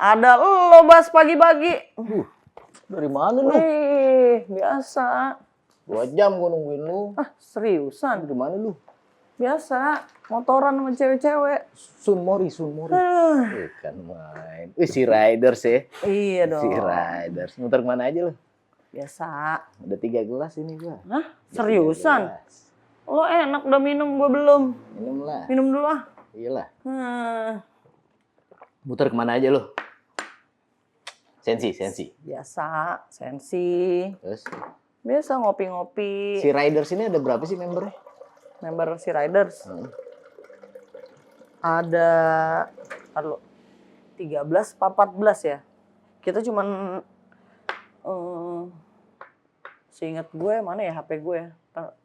Ada lo Bas pagi-pagi. Dari mana lu? Biasa. 2 jam gua nungguin lu. Seriusan? Dari mana lu? Biasa. Motoran sama cewek-cewek. Sun Mori. Kan main. Si Riders ya. Iya dong. Si Riders. Muter kemana aja lu? Biasa. Ada 3 gelas ini gua. Hah? Seriusan? Lo enak udah minum, gua belum. Minum lah. Minum dulu ah. Iyalah. Muter kemana aja lu? Sensi. Biasa. Sensi. Terus? Biasa ngopi-ngopi. Si Riders ini ada berapa sih membernya? Member si Riders. Ada 13 apa 14 ya. Kita cuman seingat gue mana ya HP gue ya.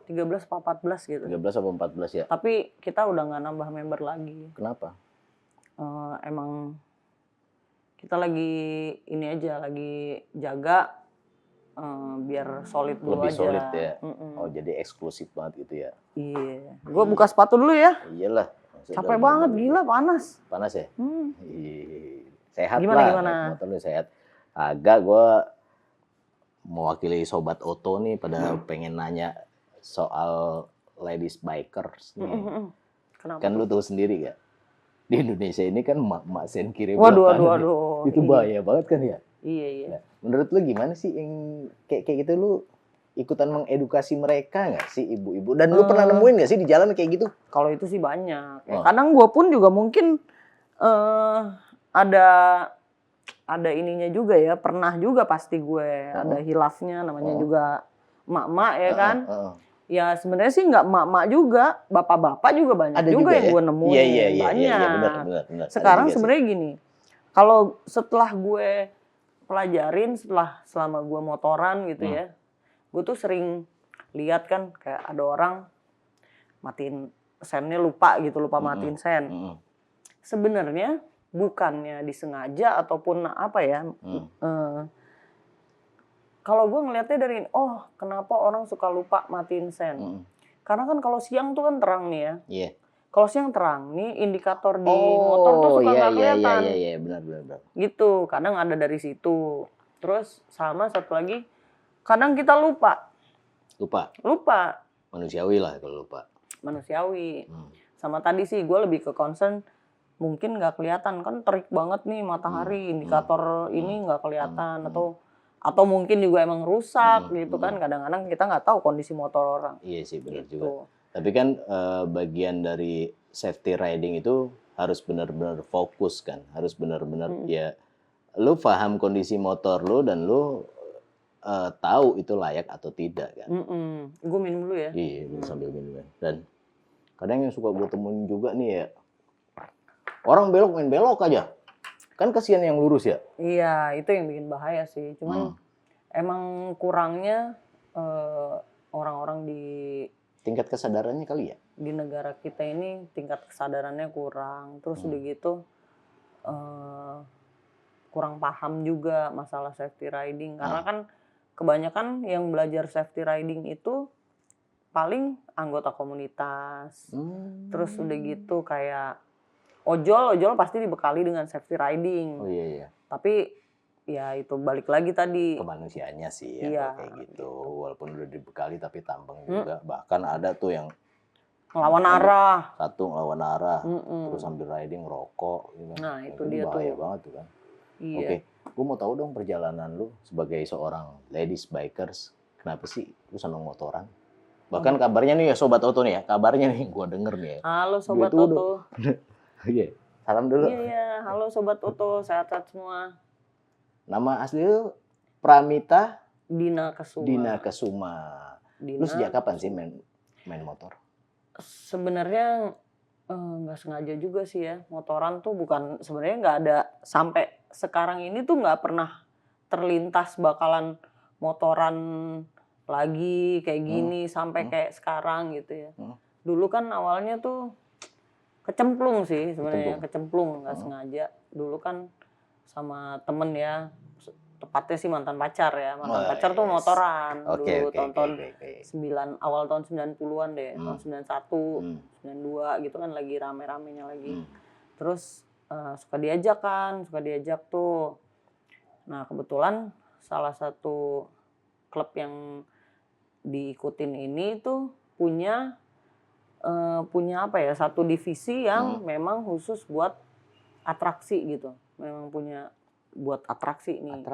13 apa 14 gitu. 13 atau 14 ya? Tapi kita udah nggak nambah member lagi. Kenapa? Emang kita lagi ini aja, lagi jaga biar solid dulu Lebih aja. solid ya? Oh jadi eksklusif banget gitu ya? Iya. Gue buka sepatu dulu ya. Iyalah. Capek banget, gila panas. Panas ya? Sehat Gimana? Motor lu sehat. Agak gue mewakili Sobat Oto nih pada pengen nanya soal ladies bikers nih. Kenapa? Kan lu tahu sendiri gak? Di Indonesia ini kan mak sen kiri Waduh. Itu bahaya banget kan ya? Iya. Nah, menurut lu gimana sih yang kayak gitu, lu ikutan mengedukasi mereka nggak sih ibu-ibu? Dan lu pernah nemuin nggak sih di jalan kayak gitu? Kalau itu sih banyak. Ya, kadang gue pun juga mungkin ada ininya juga ya. Pernah juga pasti gue ada hilafnya. Namanya juga emak-emak ya kan. Ya sebenarnya sih nggak emak-emak juga, bapak-bapak juga banyak ada juga yang ya? gue nemuin. Iya, banyak. Benar. Sekarang sebenarnya gini, kalau setelah gue pelajarin selama gue motoran gitu ya, gue tuh sering lihat kan kayak ada orang matiin sennya lupa matiin sen. Sebenarnya bukannya disengaja ataupun apa ya. Kalau gue ngelihatnya dari kenapa orang suka lupa matiin sen? Karena kan kalau siang tuh kan terang nih ya. Iya. Kalau siang terang nih indikator di motor tuh suka nggak kelihatan. Iya, benar. Gitu, kadang ada dari situ. Terus sama satu lagi, kadang kita lupa. Manusiawi lah kalau lupa. Manusiawi. Sama tadi sih gue lebih ke concern mungkin nggak kelihatan kan terik banget nih matahari, indikator ini nggak kelihatan atau mungkin juga emang rusak gitu kan. Kadang-kadang kita nggak tahu kondisi motor orang. Iya sih benar gitu. juga. Tapi kan bagian dari safety riding itu harus benar-benar fokus kan, harus benar-benar ya lu paham kondisi motor lu dan lu tahu itu layak atau tidak kan. Gue minum dulu ya. Iya, sambil minum. Dan kadang yang suka gue temuin juga nih ya, orang belok main belok aja. Kan kasihan yang lurus ya. Iya, itu yang bikin bahaya sih. Cuman emang kurangnya orang-orang di tingkat kesadarannya kali ya. Di negara kita ini tingkat kesadarannya kurang. Terus udah gitu kurang paham juga masalah safety riding. Karena kan kebanyakan yang belajar safety riding itu paling anggota komunitas. Terus udah gitu kayak ojol pasti dibekali dengan safety riding. Oh iya. Tapi ya itu balik lagi tadi. Kemanusiaannya sih ya iya, kayak gitu. Walaupun udah dibekali tapi tampang juga. Bahkan ada tuh yang ngelawan arah. Satu ngelawan arah. Terus sambil riding rokok. Gitu. Nah itu dia bahaya tuh. banget tuh kan. Iya. Oke, gue mau tahu dong perjalanan lu sebagai seorang ladies bikers. Kenapa sih lu seneng motoran? Bahkan kabarnya nih ya Sobat Oto nih ya. Kabarnya nih gue denger nih ya. Halo Sobat Oto. Iya. Salam dulu. Iya. Halo Sobat Oto. Sehat-sehat semua. Nama asli lu Pramita Dina Kesuma. Lu sejak kapan sih main motor? Sebenarnya nggak sengaja juga sih ya. Motoran tuh sebenarnya nggak ada sampai sekarang ini tuh nggak pernah terlintas bakalan motoran lagi kayak gini sampai kayak sekarang gitu ya. Dulu kan awalnya tuh kecemplung sih sebenarnya, kecemplung nggak sengaja. Dulu kan sama temen ya, tepatnya sih mantan pacar ya. Mantan pacar tuh motoran dulu tahun-tahun 9 awal tahun 90-an deh, tahun 91, 92 gitu kan lagi rame-ramenya lagi. Terus suka diajak tuh. Nah kebetulan salah satu klub yang diikutin ini tuh punya apa ya, satu divisi yang memang khusus buat atraksi gitu. Memang punya buat atraksi nih.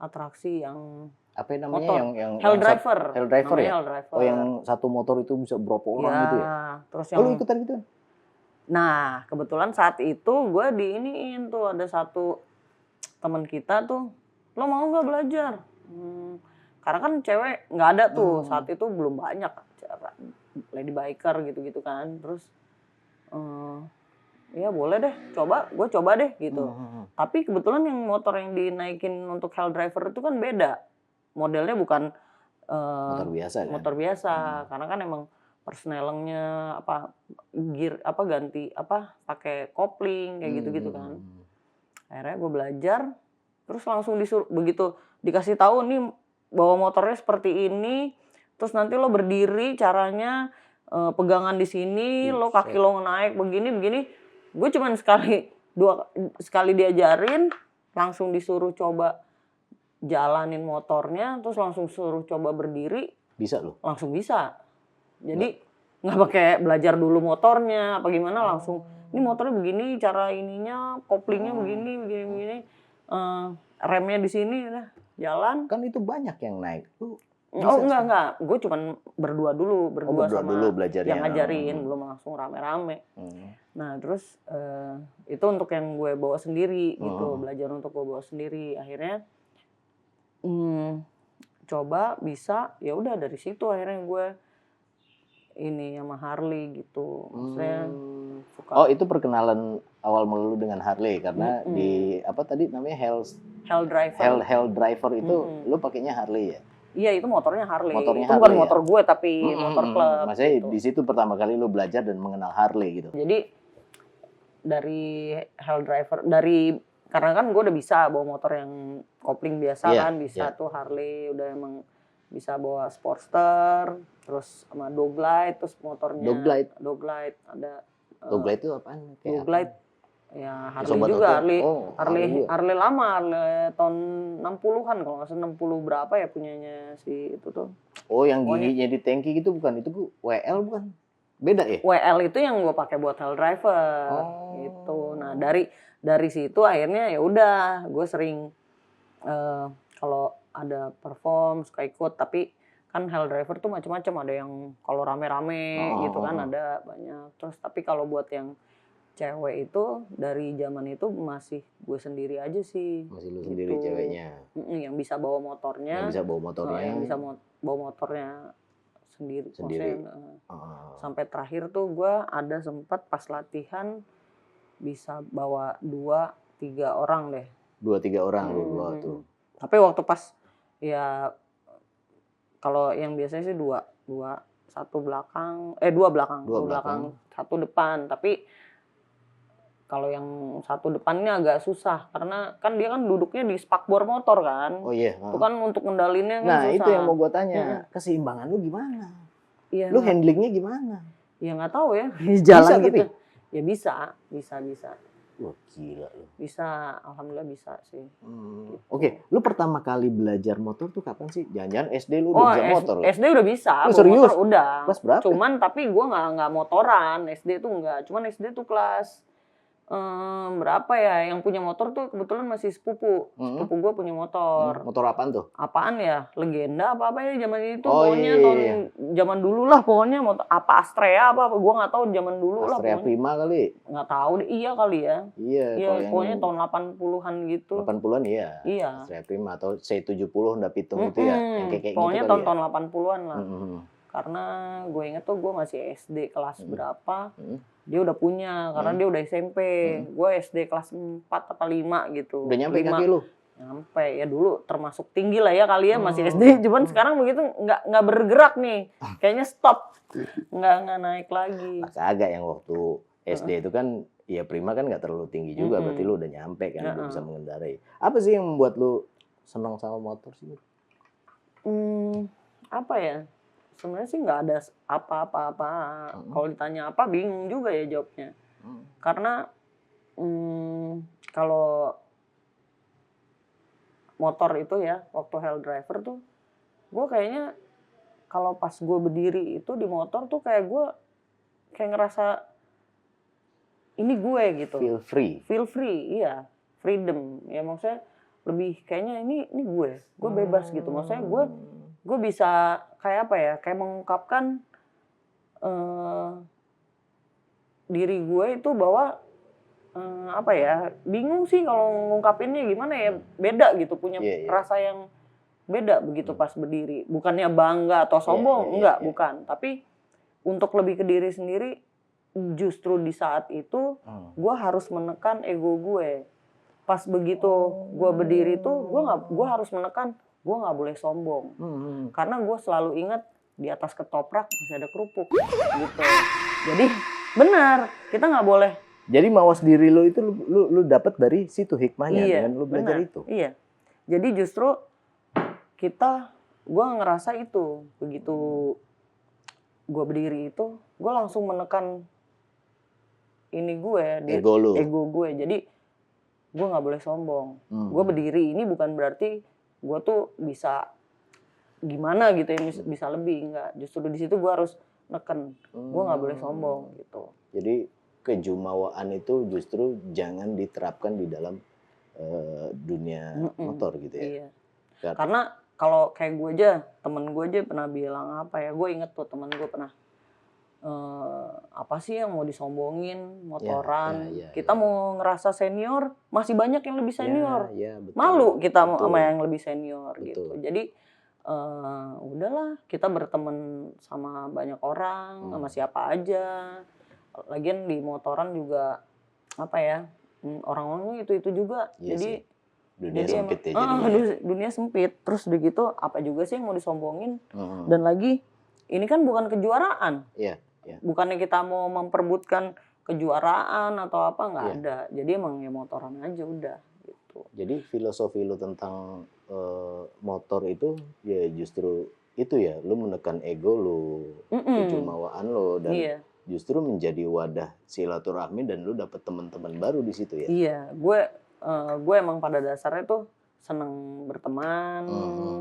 Atraksi yang apa namanya motor. yang Hell Driver. Hell Driver ya? Hell Driver. Oh, yang satu motor itu bisa berapa orang gitu ya? Terus Oh, lu ikutan gitu? Nah, kebetulan saat itu gue diiniin tuh ada satu teman kita tuh, lo mau nggak belajar? Karena kan cewek nggak ada tuh saat itu, belum banyak lady biker gitu-gitu kan. Terus ya boleh deh, gue coba deh gitu. Tapi kebetulan yang motor yang dinaikin untuk Hell Driver itu kan beda. Modelnya bukan motor biasa, karena kan emang persnelengnya gear ganti pakai kopling kayak gitu-gitu kan. Akhirnya gue belajar, terus langsung disuruh, begitu dikasih tahu nih bawa motornya seperti ini, terus nanti lo berdiri caranya pegangan di sini, lo kaki lo naik begini. Gue cuman sekali diajarin, langsung disuruh coba jalanin motornya, terus langsung suruh coba berdiri. Bisa lo? Langsung bisa. Jadi nggak pakai belajar dulu motornya apa gimana, langsung ini motornya begini, cara ininya, koplingnya begini, remnya di sini, udah jalan. Kan itu banyak yang naik. Enggak. Gue cuman berdua sama belajarnya. Yang ngajarin, belum langsung rame-rame. Nah terus itu untuk yang gue bawa sendiri gitu, belajar untuk gue bawa sendiri. Akhirnya coba bisa, ya udah dari situ akhirnya gue ini sama Harley gitu. Maksudnya suka. Oh, itu perkenalan awal mulu dengan Harley karena di apa tadi namanya Hell Driver. Hell Driver itu lu pakainya Harley ya? Iya, itu motornya Harley. Motornya itu Harley, bukan motor gue tapi motor klub. Maksudnya gitu. di situ pertama kali lu belajar dan mengenal Harley gitu. Jadi dari Hell Driver, karena kan gue udah bisa bawa motor yang kopling biasa kan, bisa tuh Harley, udah emang bisa bawa Sportster, terus sama Doglite, terus motornya Doglite ada. Doglite itu apaan? Doglite ya Harley juga, Harley lama, Harley tahun 60-an kalau nggak salah, 60 berapa ya punyanya si itu tuh. Oh, yang giginya di tangki gitu bukan? Itu WL bukan? Beda ya? WL itu yang gue pakai buat Hell Driver gitu. Nah dari situ akhirnya ya udah gue sering kalau ada perform suka ikut, tapi kan Hell Driver tuh macam-macam, ada yang kalau rame-rame gitu kan ada banyak. Terus tapi kalau buat yang cewek itu dari zaman itu masih gue sendiri aja sih. Masih lu sendiri ceweknya. Yang bisa bawa motornya. Yang bisa bawa motornya. Yang bisa bawa motornya sendiri. Sampai terakhir tuh gue ada sempat pas latihan bisa bawa 2-3 orang deh. 2-3 orang lu bawa tuh. Tapi waktu pas ya kalau yang biasanya sih dua belakang, satu depan. Tapi kalau yang satu depannya agak susah karena kan dia kan duduknya di spakbor motor kan. Oh iya. Itu kan untuk ngendalinnya kan nah, susah. itu yang mau gue tanya. Keseimbangan lu gimana? Iya. Lu handlingnya gimana? Ya nggak tahu ya. Jalan bisa, gitu. Tapi? Ya bisa. Wah, gila lu. Bisa, alhamdulillah bisa sih. Gitu. Oke, lu pertama kali belajar motor tuh kapan sih? Jangan-jangan SD lu udah bisa motor? SD udah bisa. Serius? Motor udah. Kelas berapa? Cuman tapi gue nggak motoran. SD tuh nggak. Cuman SD tuh kelas berapa ya? Yang punya motor tuh kebetulan masih sepupu. Sepupu gue punya motor. Motor apaan tuh? Apaan ya? Legenda apa ya zaman itu? Oh, pokoknya zaman dulu lah pokoknya. Motor apa Astrea apa gue nggak tahu zaman dulu lah. Astrea Prima kali? Nggak tahu deh. Iya kali ya. Iya. Pokoknya tahun 80-an gitu. 80-an iya. Iya. Astrea Prima atau C70 Honda Pitung itu ya. Yang kayak pokoknya gitu tahun-tahun 80-an lah. Karena gue inget tuh gue masih SD kelas berapa. Dia udah punya, karena dia udah SMP. Gue SD kelas 4 apa 5 gitu. Udah nyampe kaki lu? Nyampe, ya dulu termasuk tinggi lah ya kali ya, masih SD. Cuman sekarang begitu nggak bergerak nih. Kayaknya stop. Nggak naik lagi. Agak yang waktu SD itu kan, ya Prima kan nggak terlalu tinggi juga. Berarti lu udah nyampe kan, udah bisa mengendarai. Apa sih yang membuat lu senang sama motor sih? Apa ya? Sebenarnya sih nggak ada apa-apa. Kalau ditanya apa, bingung juga ya jawabnya. Karena Kalau motor itu ya, waktu hell driver tuh, gue kayaknya kalau pas gue berdiri itu di motor tuh kayak gue kayak ngerasa ini gue gitu. Feel free. Feel free, iya. Freedom. Ya maksudnya lebih kayaknya ini gue bebas gitu. Maksudnya gue bisa kayak apa ya? Kayak mengungkapkan diri gue itu bahwa apa ya? Bingung sih kalau ngungkapinnya gimana ya? Beda gitu, punya rasa yang beda begitu pas berdiri. Bukannya bangga atau sombong, enggak, bukan. Tapi untuk lebih ke diri sendiri, justru di saat itu gue harus menekan ego gue. Pas begitu gue berdiri tuh gue harus menekan, gue nggak boleh sombong. Karena gue selalu ingat di atas ketoprak masih ada kerupuk gitu. Jadi benar, kita nggak boleh. Jadi mawas diri lo itu lu dapat dari situ hikmahnya, dengan lu belajar itu. Iya. Jadi justru gue ngerasa itu begitu gue berdiri itu, gue langsung menekan ini gue, ego gue. Jadi gue nggak boleh sombong. Gue berdiri ini bukan berarti gue tuh bisa gimana gitu ya, bisa lebih, enggak. Justru di situ gue harus neken, gue nggak boleh sombong gitu. Jadi kejumawaan itu justru jangan diterapkan di dalam dunia motor gitu ya. Iya. Karena kalau kayak gue aja, temen gue aja pernah bilang apa ya, gue inget tuh temen gue pernah apa sih yang mau disombongin, motoran. Kita mau ngerasa senior, masih banyak yang lebih senior. Betul. Malu kita sama yang lebih senior gitu. Jadi udahlah, kita berteman sama banyak orang, sama siapa aja. Lagian di motoran juga apa ya, orang-orang itu juga. Jadi dunia sempit ya dunia sempit. Terus begitu apa juga sih yang mau disombongin? Dan lagi ini kan bukan kejuaraan. Bukannya kita mau memperebutkan kejuaraan atau apa, nggak ada. Jadi emang ya motoran aja udah gitu. Jadi filosofi lu tentang motor itu ya justru itu ya, lu menekan ego lu, kejumawaan lu, dan justru menjadi wadah silaturahmi, dan lu dapet teman-teman baru di situ ya. Iya, gue emang pada dasarnya tuh seneng berteman,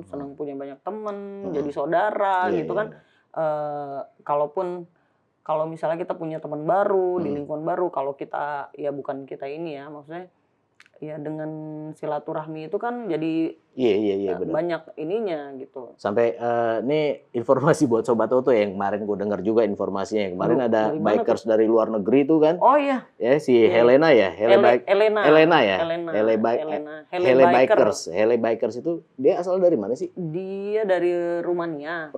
seneng punya banyak temen, jadi saudara gitu kan. Kalau misalnya kita punya teman baru di lingkungan baru, kalau kita ya bukan kita ini ya, maksudnya ya dengan silaturahmi itu kan jadi banyak ininya gitu. Sampai ini informasi buat Sobat Toto yang kemarin gue dengar juga informasinya. Kemarin ada bikers dari luar negeri itu kan. Oh iya. Ya si Helena ya, Hele Bikers itu dia asal dari mana sih? Dia dari Rumania.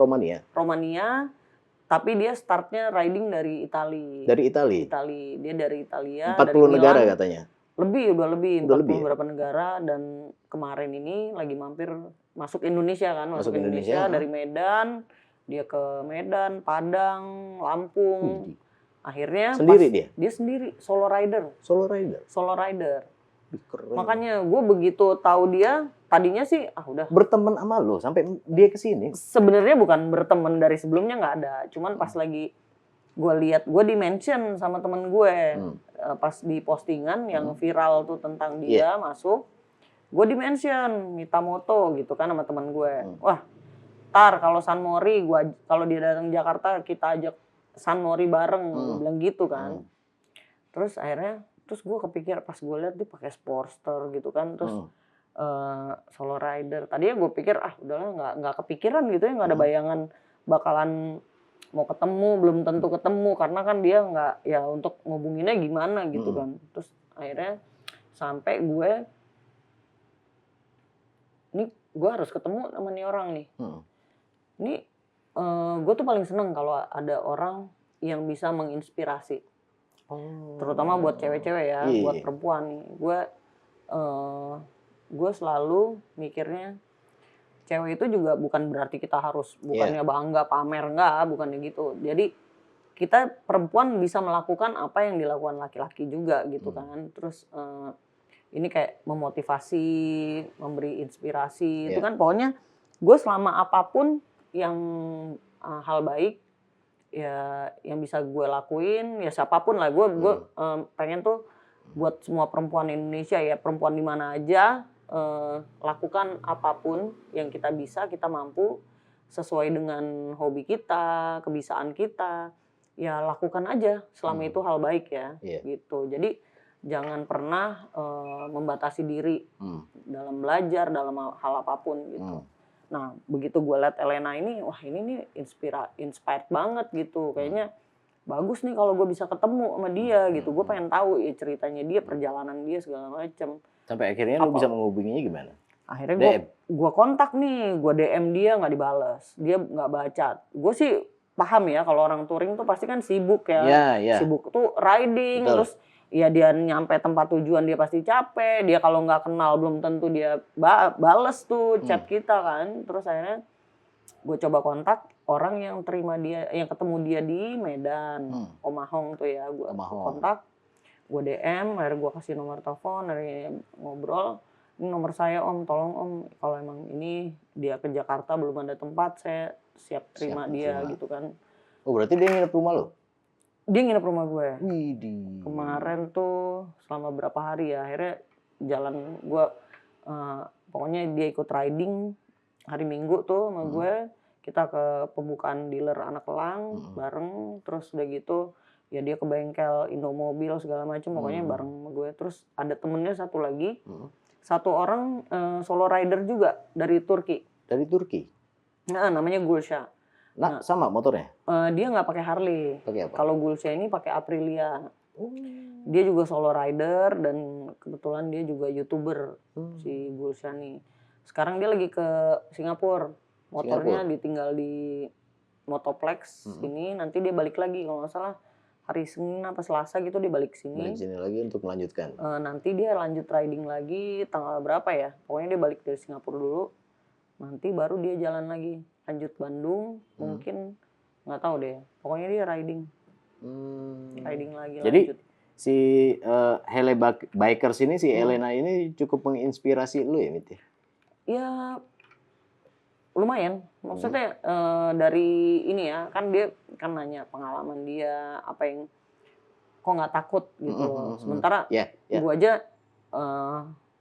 Tapi dia startnya riding dari Italia. Dari Italia? Dia dari Italia. 40 negara katanya? Udah lebih 40 berapa negara. Dan kemarin ini lagi mampir masuk Indonesia kan. Masuk Indonesia dari Medan. Dia ke Medan, Padang, Lampung. Akhirnya sendiri dia sendiri, solo rider. Keren. Makanya gue begitu tahu dia, tadinya sih udah berteman sama lo sampai dia kesini. Sebenarnya bukan berteman, dari sebelumnya nggak ada, cuman pas lagi gue lihat, gue di mention sama temen gue pas di postingan yang viral tuh tentang dia masuk, gue di mention minta moto gitu kan sama temen gue. Wah, tar kalau San Mori, kalau dia datang Jakarta kita ajak San Mori bareng, gue bilang gitu kan. Terus akhirnya gue kepikir pas gue lihat dia pakai Sportster gitu kan, terus solo rider. Tadinya gue pikir udahlah, nggak kepikiran gitu ya, nggak ada bayangan bakalan mau ketemu, belum tentu ketemu karena kan dia nggak ya untuk ngubunginnya gimana gitu kan. Terus akhirnya sampai gue harus ketemu sama nih orang nih. Ini gue tuh paling seneng kalau ada orang yang bisa menginspirasi. Terutama buat cewek-cewek ya, buat perempuan nih. Gue selalu mikirnya cewek itu juga bukan berarti kita harus bukannya bangga pamer, enggak, bukannya gitu. Jadi kita perempuan bisa melakukan apa yang dilakukan laki-laki juga gitu kan. Terus ini kayak memotivasi, memberi inspirasi, itu kan pokoknya gue selama apapun yang hal baik ya yang bisa gue lakuin, ya siapapun lah, gue pengen tuh buat semua perempuan Indonesia ya, perempuan di mana aja, lakukan apapun yang kita bisa, kita mampu sesuai dengan hobi kita, kebiasaan kita, ya lakukan aja selama itu hal baik ya, gitu. Jadi jangan pernah membatasi diri dalam belajar, dalam hal apapun gitu. Nah, begitu gue liat Elena ini, wah ini nih inspired banget gitu. Kayaknya bagus nih kalau gue bisa ketemu sama dia gitu. Gue pengen tahu ya ceritanya dia, perjalanan dia segala macem. Sampai akhirnya lu bisa menghubunginya gimana? Akhirnya gue kontak nih, gue DM dia nggak dibales, dia nggak baca. Gue sih paham ya kalau orang touring tuh pasti kan sibuk ya, sibuk tuh riding. Betul. Terus ya dia nyampe tempat tujuan dia pasti capek, dia kalau nggak kenal belum tentu dia bales tuh chat kita kan. Terus akhirnya gue coba kontak orang yang terima dia, yang ketemu dia di Medan, Om Ahong tuh ya, gue kontak, gue DM, akhirnya gue kasih nomor telepon, akhirnya ngobrol. Ini nomor saya Om, tolong Om, kalau emang ini dia ke Jakarta belum ada tempat, saya siap terima dia gitu kan. Oh berarti dia nginep rumah lo? Dia nginep rumah gue. Widih. Kemarin tuh selama berapa hari ya, akhirnya jalan gue, pokoknya dia ikut riding hari Minggu tuh sama gue, kita ke pembukaan dealer Anak Elang bareng, terus udah gitu ya dia ke bengkel Indomobil segala macam, pokoknya bareng sama gue. Terus ada temennya satu lagi, satu orang solo rider juga dari Turki. Dari Turki? Nah, namanya Gulsha. Nah, sama motornya? Dia nggak pakai Harley. Pakai apa? Kalau Gulsha ini pakai Aprilia. Dia juga solo rider dan kebetulan dia juga YouTuber, si Gulsha nih. Sekarang dia lagi ke Singapura. Motornya ditinggal di Motoplex ini, nanti dia balik lagi kalau nggak salah hari Senin apa Selasa gitu dia balik sini. Balik sini lagi untuk melanjutkan. Nanti dia lanjut riding lagi tanggal berapa ya? Pokoknya dia balik dari Singapura dulu. Nanti baru dia jalan lagi lanjut Bandung, mungkin nggak tahu deh. Pokoknya dia riding. Riding lagi. Jadi lanjut. Si Hele Bikers ini, si Elena ini cukup menginspirasi lu ya, Mit? Ya lumayan, maksudnya dari ini ya, kan dia kan nanya pengalaman dia, apa yang kok nggak takut gitu loh. Sementara gue aja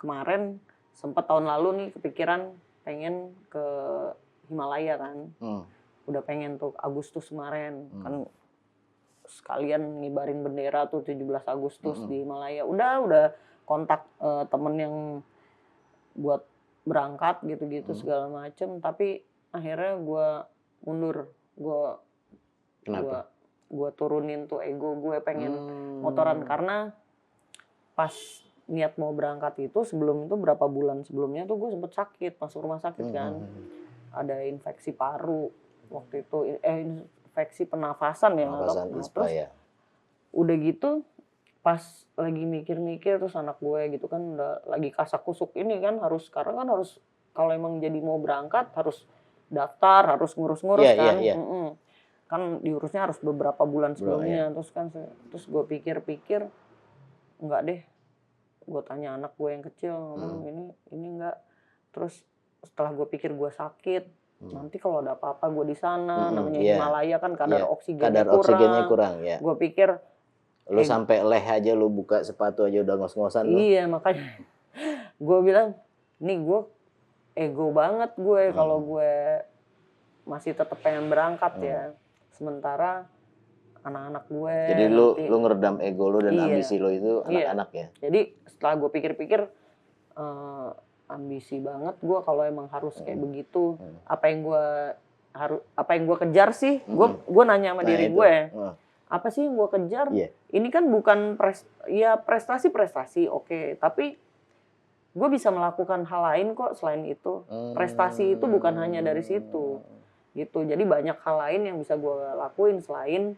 kemarin sempat tahun lalu nih kepikiran pengen ke Himalaya kan, udah pengen tuh Agustus kemarin kan sekalian ngibarin bendera tuh 17 Agustus di Himalaya. Udah kontak temen yang buat berangkat gitu-gitu segala macem, tapi akhirnya gue mundur. Gue turunin tuh ego gue pengen motoran, karena pas niat mau berangkat itu sebelum itu berapa bulan sebelumnya tuh gue sempet sakit, masuk rumah sakit kan. Ada infeksi paru waktu itu, infeksi pernafasan ya. Terus udah gitu pas lagi mikir-mikir, terus anak gue gitu kan udah lagi kasak kusuk ini kan, harus sekarang kan harus kalau emang jadi mau berangkat harus daftar, harus ngurus-ngurus kan. Kan diurusnya harus beberapa bulan sebelumnya. Terus gue pikir-pikir enggak deh, gue tanya anak gue yang kecil, ngomong ini enggak. Terus setelah gue pikir gue sakit, nanti kalau ada apa-apa gue di sana, namanya Himalaya kan kadar oksigennya kurang. Gue pikir lu sampai leh aja, lu buka sepatu aja udah ngos-ngosan lu. Iya, makanya gue bilang, nih gue ego banget gue kalau gue masih tetap pengen berangkat ya. Sementara anak-anak gue. Jadi lu ngeredam ego lu dan ambisi lu itu anak-anak ya. Jadi setelah gue pikir-pikir, ambisi banget gue kalau emang harus kayak begitu. Apa yang gue kejar sih? Gue nanya sama diri gue. Apa sih yang gue kejar? Ini kan bukan prestasi, oke. Tapi gue bisa melakukan hal lain kok selain itu. Prestasi itu bukan hanya dari situ. Gitu. Jadi banyak hal lain yang bisa gue lakuin selain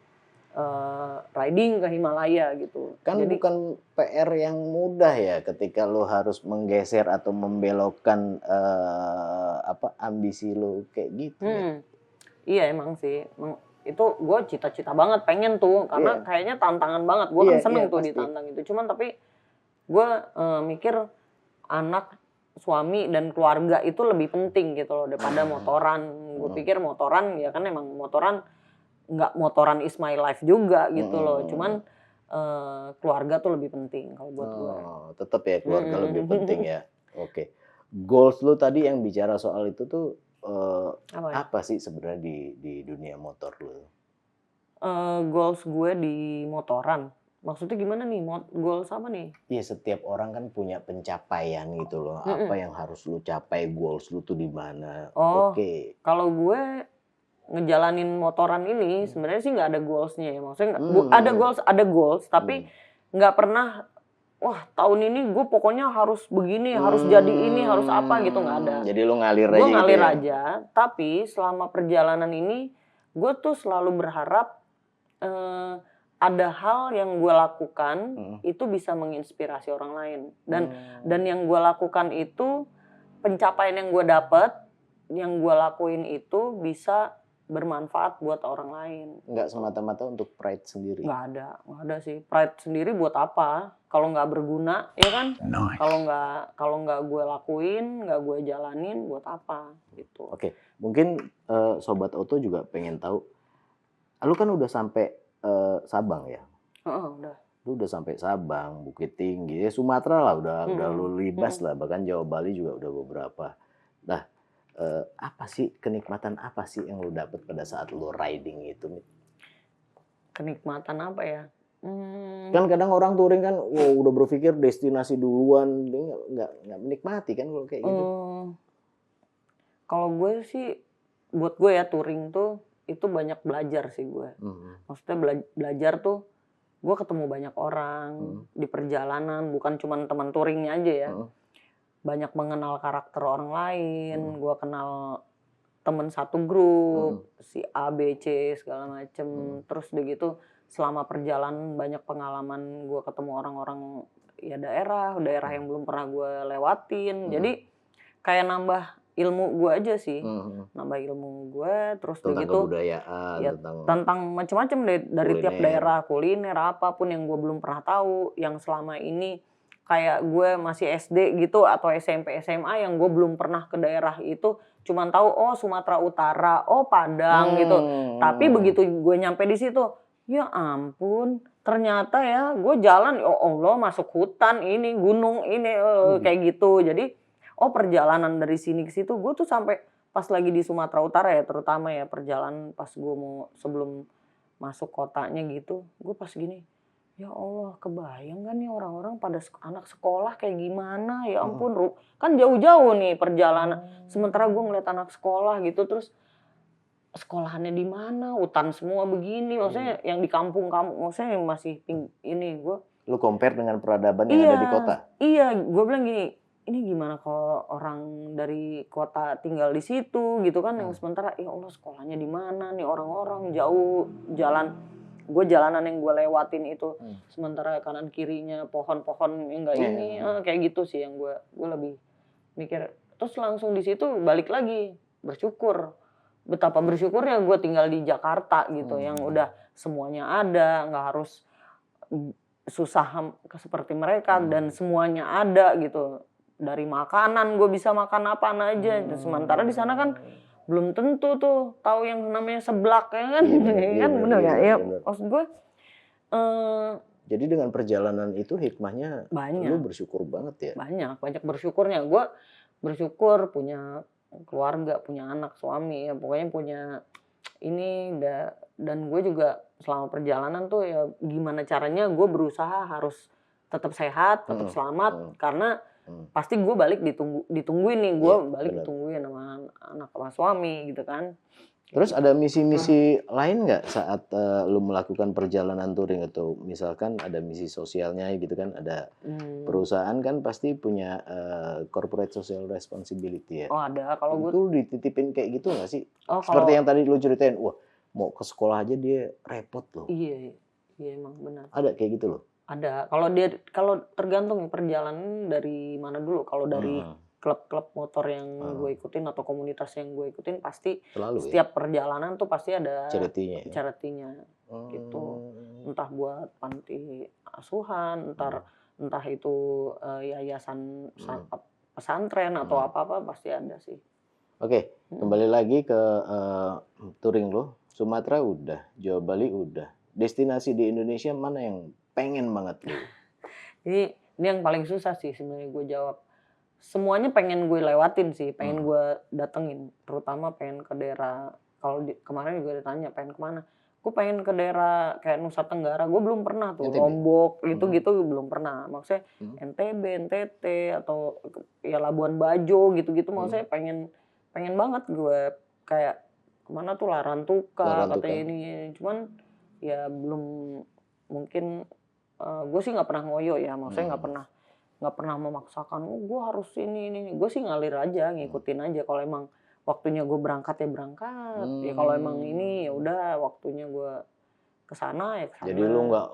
riding ke Himalaya gitu. Kan jadi, bukan PR yang mudah ya ketika lo harus menggeser atau membelokkan ambisi lo kayak gitu. Iya emang sih. Itu gue cita-cita banget pengen tuh, karena kayaknya tantangan banget. Gue kan seneng tuh ditantang itu. Cuman tapi gue mikir anak, suami dan keluarga itu lebih penting gitu loh daripada motoran. Gue pikir motoran ya kan emang motoran, nggak motoran is my life juga gitu loh. Cuman keluarga tuh lebih penting kalau buat gue. Tetap ya keluarga lebih Mhm. penting ya. Oke. Goals lu tadi yang bicara soal itu tuh Apa ya? apa sih sebenarnya di dunia motor lu? Goals gue di motoran. Maksudnya gimana nih? Goals apa nih? Iya, setiap orang kan punya pencapaian gitu loh. Apa Mhm. yang harus lu capai, goals lu tuh di mana? Oh, Oke. kalau gue ngejalanin motoran ini sebenarnya sih nggak ada goals-nya ya. Maksudnya Hmm. ada goals, tapi Hmm. nggak pernah, wah tahun ini gue pokoknya harus begini, harus jadi ini, harus apa gitu, nggak ada. Jadi lu ngalir Gue aja gitu ngalir ya? aja, tapi selama perjalanan ini gue tuh selalu berharap eh, ada hal yang gue lakukan Hmm. itu bisa menginspirasi orang lain. Dan Hmm. yang gue lakukan itu, pencapaian yang gue dapat, yang gue lakuin itu bisa bermanfaat buat orang lain. Nggak semata-mata untuk pride sendiri. Nggak ada sih. Pride sendiri buat apa? Kalau nggak berguna, ya kan? Nice. Kalau nggak gue lakuin, nggak gue jalanin, buat apa? Gitu. Oke, mungkin Sobat Auto juga pengen tahu. Lu kan udah sampai Sabang ya? Udah. Lu udah sampai Sabang, Bukit Tinggi, ya Sumatera lah udah lu libas lah, bahkan Jawa Bali juga udah beberapa. Nah, apa sih kenikmatan apa sih yang lu dapet pada saat lu riding itu? Kenikmatan apa ya? Kan kadang orang touring kan, wow, udah berpikir destinasi duluan, dia nggak menikmati kan kalau kayak gitu. Kalau gue sih, buat gue ya touring tuh itu banyak belajar sih gue. Maksudnya belajar tuh, gue ketemu banyak orang di perjalanan, bukan cuma teman touringnya aja ya. Banyak mengenal karakter orang lain, gue kenal temen satu grup, si A, B, C segala macem. Terus udah gitu selama perjalanan banyak pengalaman, gue ketemu orang-orang ya daerah yang belum pernah gue lewatin. Jadi kayak nambah ilmu gue aja sih, nambah ilmu gue. Terus udah Tentang gitu kebudayaan, ya tentang macam-macam deh, dari tiap kuliner. daerah, kuliner apapun yang gue belum pernah tahu, yang selama ini kayak gue masih SD gitu atau SMP SMA yang gue belum pernah ke daerah itu, cuman tahu oh Sumatera Utara, oh Padang gitu. Tapi begitu gue nyampe di situ, ya ampun, ternyata ya gue jalan, oh Allah, masuk hutan ini, gunung ini, kayak gitu. Jadi oh perjalanan dari sini ke situ, gue tuh sampai pas lagi di Sumatera Utara ya, terutama ya perjalanan pas gue mau sebelum masuk kotanya gitu, gue pas gini, ya Allah, kebayang gak nih orang-orang pada anak sekolah kayak gimana, ya ampun, kan jauh-jauh nih perjalanan. Sementara gue ngeliat anak sekolah gitu, terus sekolahannya di mana, hutan semua begini, maksudnya yang di kampung-kampung, maksudnya yang masih ini gue. Lu compare dengan peradaban yang ada di kota? Iya, gue bilang gini, ini gimana kalau orang dari kota tinggal di situ gitu kan, yang sementara ya Allah sekolahnya di mana nih, orang-orang jauh jalan. Gue jalanan yang gue lewatin itu, sementara kanan kirinya pohon-pohon enggak ini, kayak gitu sih yang gue lebih mikir. Terus langsung di situ balik lagi bersyukur, betapa bersyukurnya gue tinggal di Jakarta gitu, yang udah semuanya ada, nggak harus susah seperti mereka, dan semuanya ada gitu. Dari makanan gue bisa makan apaan aja, sementara di sana kan belum tentu tuh tahu yang namanya seblak ya kan. Kan bener ya, ya maksud gue jadi dengan perjalanan itu hikmahnya lu banyak bersyukur banget ya? banyak bersyukurnya. Gue bersyukur punya keluarga, punya anak, suami, ya pokoknya punya ini. Dan gue juga selama perjalanan tuh ya gimana caranya gue berusaha harus tetap sehat, tetap selamat, karena pasti gue balik ditungguin nih, gue balik ditungguin sama anak sama suami gitu kan. Terus ada misi-misi lain nggak saat lu melakukan perjalanan touring, atau misalkan ada misi sosialnya gitu kan? Ada perusahaan kan pasti punya corporate social responsibility ya? Oh ada, kalau gue itu dititipin kayak gitu nggak sih? Oh, seperti yang tadi lu ceritain, wah mau ke sekolah aja dia repot loh. Iya emang benar. Ada kayak gitu loh? Ada. Kalau tergantung perjalanan dari mana dulu. Kalau dari klub-klub motor yang gue ikutin atau komunitas yang gue ikutin, pasti selalu setiap perjalanan tuh pasti ada charity-nya gitu. Entah buat panti asuhan, entah itu yayasan pesantren atau apa-apa, pasti ada sih. Oke, kembali lagi ke touring lo. Sumatera udah, Jawa Bali udah. Destinasi di Indonesia mana yang pengen banget lu? Ini yang paling susah sih sebenarnya gue jawab. Semuanya pengen gue lewatin sih, pengen gue datengin. Terutama pengen ke daerah, kalau kemarin juga ditanya pengen kemana. Gue pengen ke daerah kayak Nusa Tenggara, gue belum pernah tuh. NTB? Lombok, gitu-gitu belum pernah. Maksudnya NTB, NTT, atau ya Labuan Bajo gitu-gitu. Maksudnya pengen banget gue kayak kemana tuh Larantuka katanya ini. Cuman ya belum, mungkin gue sih nggak pernah ngoyo ya, maksudnya nggak pernah memaksakan, oh gue harus ini. Gue sih ngalir aja, ngikutin aja. Kalau emang waktunya gue berangkat ya berangkat. Ya kalau emang ini ya udah waktunya gue kesana ya kesana. Jadi lu nggak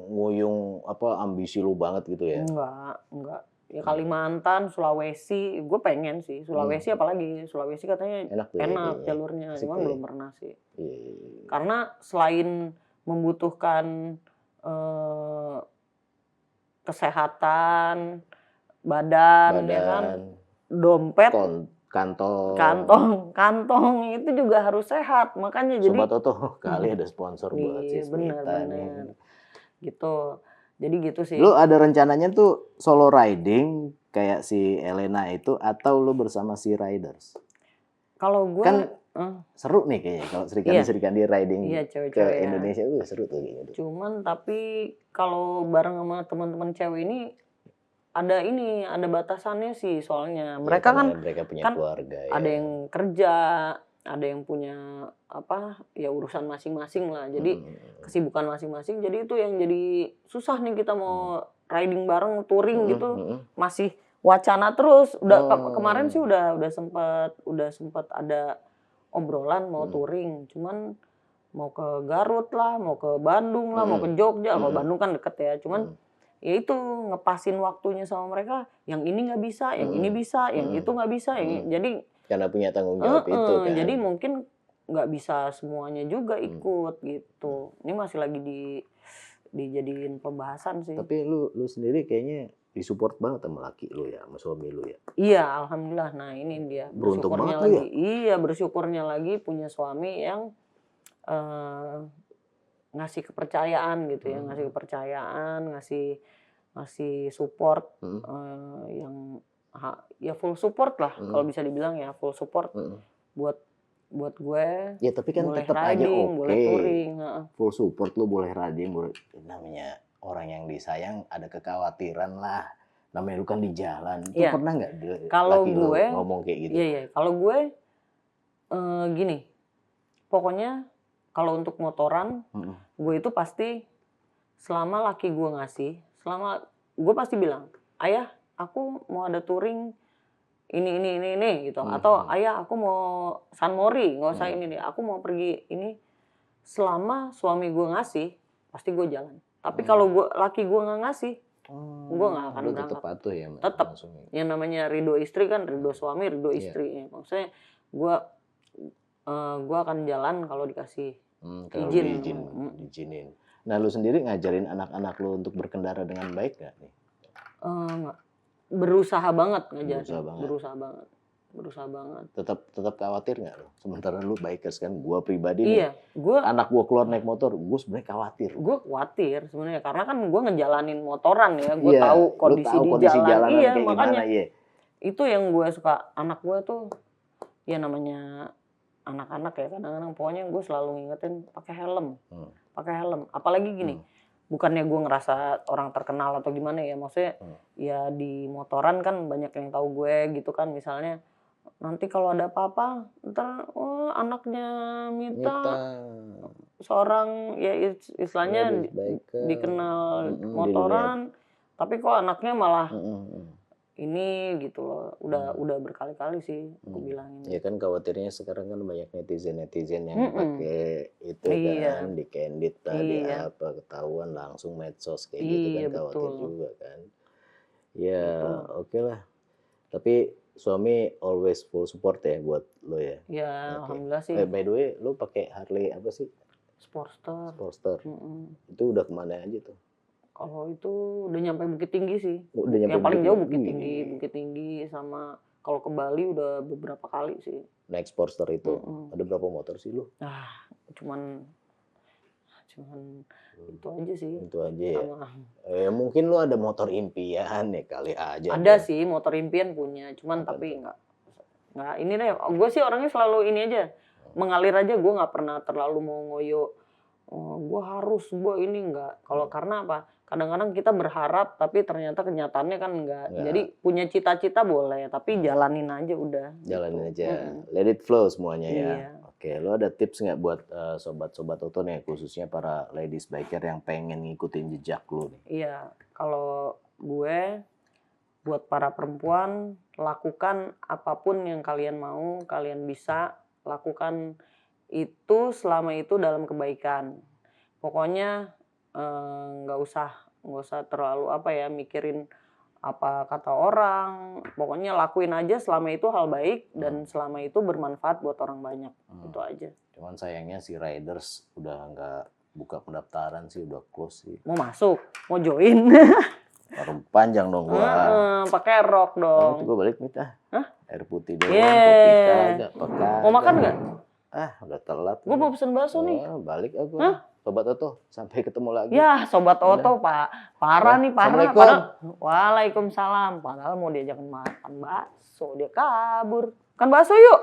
nguyung apa ambisi lu banget gitu ya? Enggak. Ya Kalimantan, Sulawesi, gue pengen sih. Sulawesi apalagi, Sulawesi katanya Enak tuh ya, enak kayaknya. jalurnya, Asik cuman tuh ya. belum pernah sih. Iya. Karena selain membutuhkan kesehatan, badan, ya kan, dompet, kantong itu juga harus sehat. Makanya Sobat jadi Toto, kali ada sponsor buat si iya, Smita nih. bener. Gitu. Jadi gitu sih. Lu ada rencananya tuh solo riding kayak si Elena itu, atau lu bersama si riders? Kalau gue Kan seru nih kayaknya kalau Serikandi riding ke Indonesia itu seru tuh kayaknya. Cuman tapi kalau bareng sama teman-teman cewek ini ada batasannya sih, soalnya mereka kan punya keluarga ya. Ada yang kerja, ada yang punya apa ya urusan masing-masing lah. Jadi kesibukan masing-masing. Jadi itu yang jadi susah nih kita mau riding bareng, touring gitu. Masih wacana terus. Udah kemarin sih udah sempat ada obrolan mau touring. Cuman mau ke Garut lah, mau ke Bandung lah, mau ke Jogja. Kalau Bandung kan deket ya. Cuman ya itu ngepasin waktunya sama mereka. Yang ini nggak bisa, yang ini bisa, yang itu nggak bisa. Jadi karena punya tanggung jawab itu kan. Jadi mungkin nggak bisa semuanya juga ikut gitu. Ini masih lagi dijadiin pembahasan sih. Tapi lu sendiri kayaknya disupport banget sama laki lu ya, sama suami lu ya. Iya, alhamdulillah. Nah ini dia Beruntung bersyukurnya banget lagi. lu ya. Iya, bersyukurnya lagi punya suami yang ngasih kepercayaan gitu ya, ngasih kepercayaan, ngasih support yang ya full support lah kalau bisa dibilang ya, full support buat gue. Ya tapi kan boleh tetap aja riding, boleh touring. Full support lu, boleh riding, namanya orang yang disayang ada kekhawatiran lah. Namanya lu kan di jalan. Itu pernah nggak kalau laki gue lu ngomong kayak gitu? Iya. Kalau gue gini, pokoknya kalau untuk motoran, gue itu pasti selama laki gue ngasih, gue pasti bilang, ayah, aku mau ada touring ini gitu, atau ayah, aku mau San Mori, nggak usah ini deh, aku mau pergi ini. Selama suami gue ngasih, pasti gue jalan. Tapi kalau laki gue nggak ngasih, gue nggak akan berangkat. Tetap patuh ya? Tetap. Yang namanya ridho istri kan, ridho suami, ridho istri. Maksudnya gue akan jalan kalau dikasih izinin. Nah, lu sendiri ngajarin anak-anak lu untuk berkendara dengan baik nggak nih? Berusaha banget ngajarin. Berusaha banget. Tetap khawatir nggak lu? Sementara lu bikers kan, gua pribadi nih. Anak gua keluar naik motor, gua sebenarnya khawatir. Gue khawatir sebenarnya karena kan gue ngejalanin motoran ya, gue tahu kondisi di jalan. Iya, makanya itu yang gue suka. Anak gue tuh ya namanya anak-anak ya, kadang-kadang pokoknya gue selalu ngingetin pakai helm. Apalagi gini, bukannya gue ngerasa orang terkenal atau gimana ya, maksudnya ya di motoran kan banyak yang tahu gue gitu kan, misalnya nanti kalau ada apa-apa ntar anaknya Mita seorang ya istilahnya dikenal motoran, tapi kok anaknya malah ini gitu loh. Udah berkali-kali sih aku bilangin. Ya kan khawatirnya sekarang kan banyak netizen yang pakai itu kan, di candid tadi apa ketahuan langsung medsos kayak gitu kan, khawatir juga kan. Ya oke lah. Tapi suami always full support ya buat lo ya. Ya alhamdulillah sih. By the way, lo pakai Harley apa sih? Sportster. Itu udah kemana aja tuh? Kalau itu udah nyampe Bukit Tinggi sih. Yang paling jauh Bukit Tinggi sama kalau ke Bali udah beberapa kali sih. Naik Sportster itu. Ada berapa motor sih lu? Cuman cuman itu aja sih. Itu aja ya. Sama Mungkin lu ada motor impian ya kali aja. ada deh. sih motor impian punya, cuman Apa tapi tuh? nggak ini deh. Gue sih orangnya selalu ini aja, mengalir aja. Gue nggak pernah terlalu mau ngoyo. Gue harus, gue ini nggak. Kalau karena apa? Kadang-kadang kita berharap, tapi ternyata kenyataannya kan enggak. Nggak. Jadi punya cita-cita boleh, tapi jalanin aja udah. Jalanin gitu. aja, let it flow semuanya ya. Iya. Oke, lo ada tips nggak buat sobat-sobat Oto nih, khususnya para ladies biker yang pengen ngikutin jejak lo nih? Iya, kalau gue buat para perempuan, lakukan apapun yang kalian mau, kalian bisa lakukan itu selama itu dalam kebaikan. Pokoknya nggak usah terlalu apa ya mikirin apa kata orang. Pokoknya lakuin aja selama itu hal baik dan selama itu bermanfaat buat orang banyak. Itu aja. Cuman sayangnya si riders udah nggak buka pendaftaran sih, udah close sih. Mau masuk, mau join. Baru panjang dong gua. Pakai rok dong. Itu gua balik nih Hah? air putih doang, Yeay. kopi kagak, kagak. Mau makan nggak? Udah telat. Gue mau pesen bakso nih. Balik aku. Hah? Sobat Oto, sampai ketemu lagi. Ya, sobat Oto, Pak. Parah nih, parah. Assalamualaikum. Waalaikumsalam. Padahal mau diajak makan bakso, dia kabur. Kan bakso yuk.